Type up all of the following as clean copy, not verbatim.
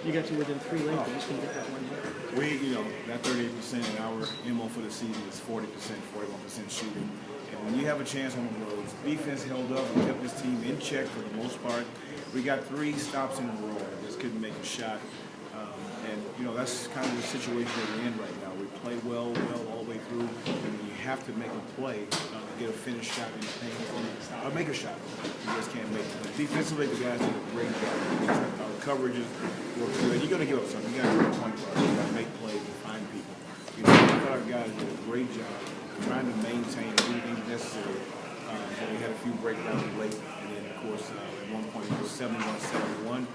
You got you within 3 lanes, but you just can get that one more. That 38% in our MO for the season is 40%, 41% shooting. And when you have a chance on the roads, defense held up and kept this team in check for the most part. We got 3 stops in a row and just couldn't make a shot. That's kind of the situation that we're in right now. We play well all the way through, and when you have to make a play to get a finished shot in the paint, or make a shot, you just can't make it. But defensively, the guys did a great job. Our coverages were good. You're going to give up something. You got to get a point guard. You got to make plays and find people. I thought our guys did a great job trying to maintain everything necessary. But we had a few breakdowns late, and then of course at one point it was 71-71.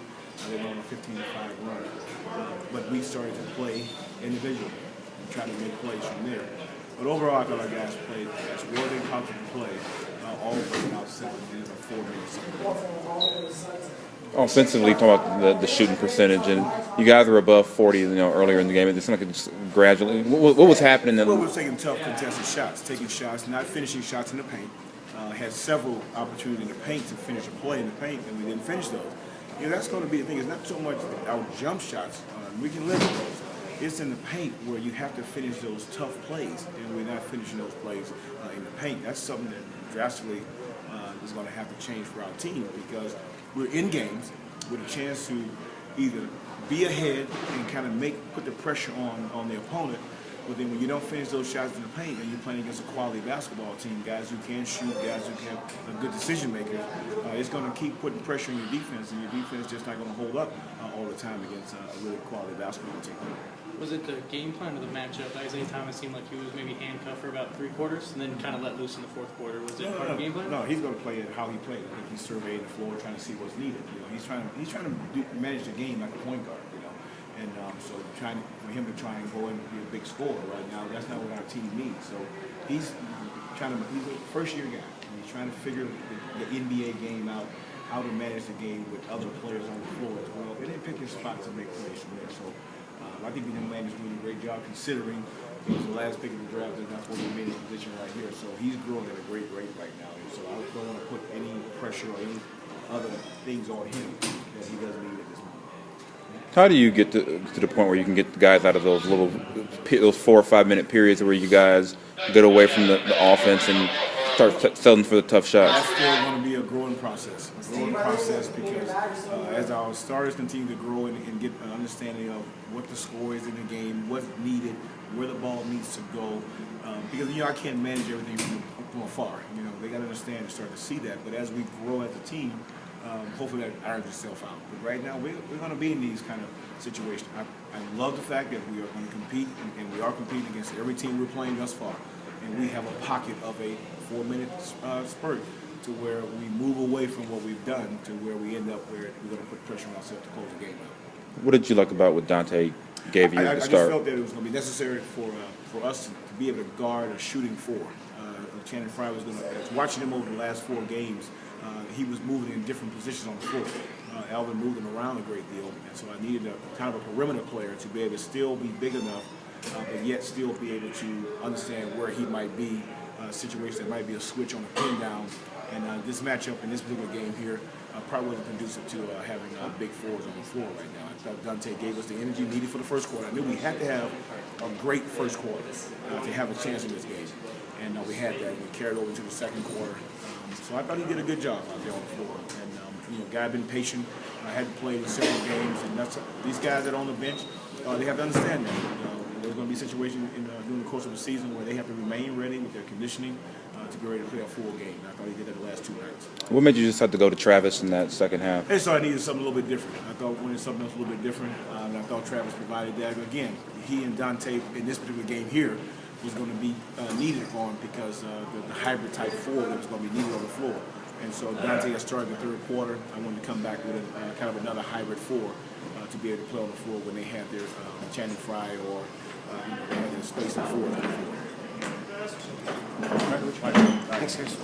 They went on a 15-5 run. But we started to play individually and try to make plays from there. But overall, I thought our guys played as well as they possibly play, all but about 4 minutes. Offensively, talking about the shooting percentage, and you guys were above 40, earlier in the game. It seemed like it just gradually. What was happening? Well, we were taking tough contested shots, not finishing shots in the paint. Had several opportunities in the paint to finish a play in the paint, and we didn't finish those. That's going to be the thing. It's not so much our jump shots. We can live with those. It's in the paint where you have to finish those tough plays, and we're not finishing those plays in the paint. That's something that drastically is going to have to change for our team, because we're in games with a chance to either be ahead and kind of put the pressure on the opponent. But then when you don't finish those shots in the paint and you're playing against a quality basketball team, guys who can shoot, guys who can have good decision makers, it's going to keep putting pressure on your defense, and your defense is just not going to hold up all the time against a really quality basketball team. Was it the game plan or the matchup? Isaiah Thomas seemed like he was maybe handcuffed for about 3 quarters and then kind of let loose in the 4th quarter. Was it part of the game plan? No, he's going to play it how he played. I think he's surveying the floor, trying to see what's needed. He's trying to manage the game like a point guard. And so for him to try and go in and be a big scorer right now, that's not what our team needs. So he's a first-year guy. And he's trying to figure the NBA game out, how to manage the game with other players on the floor as well. And then pick his spot to make plays from there. So I think the young man is doing a great job, considering he was the last pick of the draft, and that's what he made his position right here. So he's growing at a great rate right now. And so I don't want to put any pressure or any other things on him that he doesn't need at this moment. How do you get to the point where you can get the guys out of those 4 or 5 minute periods where you guys get away from the offense and start selling for the tough shots? That's still going to be a growing process. Because as our starters continue to grow and get an understanding of what the score is in the game, what's needed, where the ball needs to go. Because I can't manage everything from afar. They got to understand and start to see that. But as we grow as a team, hopefully that irons itself out. But right now, we're going to be in these kind of situations. I love the fact that we are going to compete, and we are competing against every team we're playing thus far. And we have a pocket of a 4-minute spurt to where we move away from what we've done to where we end up where we're going to put pressure on ourselves to close the game out. What did you like about what Dante gave you at the start? I just felt that it was going to be necessary for us to be able to guard a shooting 4. Channing Frye was going to, watching him over the last 4 games, he was moving in different positions on the floor. Alvin moved him around a great deal, and so I needed a kind of a perimeter player to be able to still be big enough, but yet still be able to understand where he might be, a situation that might be a switch on a pin down. And this matchup in this particular game here probably wasn't conducive to having big 4s on the floor right now. I thought Dante gave us the energy needed for the first quarter. I knew we had to have a great first quarter to have a chance in this game. And we had that. We carried over to the second quarter. So I thought he did a good job out there on the floor. And, guy been patient. I had to play in several games. And these guys that are on the bench, they have to understand that. There's going to be situations during the course of the season where they have to remain ready with their conditioning to be ready to play a full game. And I thought he did that the last 2 nights. What made you just have to go to Travis in that second half? And so I needed something a little bit different. I thought we wanted something else a little bit different. And I thought Travis provided that. But again, he and Dante in this particular game here was going to be needed for him because the hybrid type 4 that was going to be needed on the floor. And so Dante has started the 3rd quarter. I wanted to come back with kind of another hybrid 4 to be able to play on the floor when they had their Channing Frye or they had their space at 4 on the floor. Thanks, guys.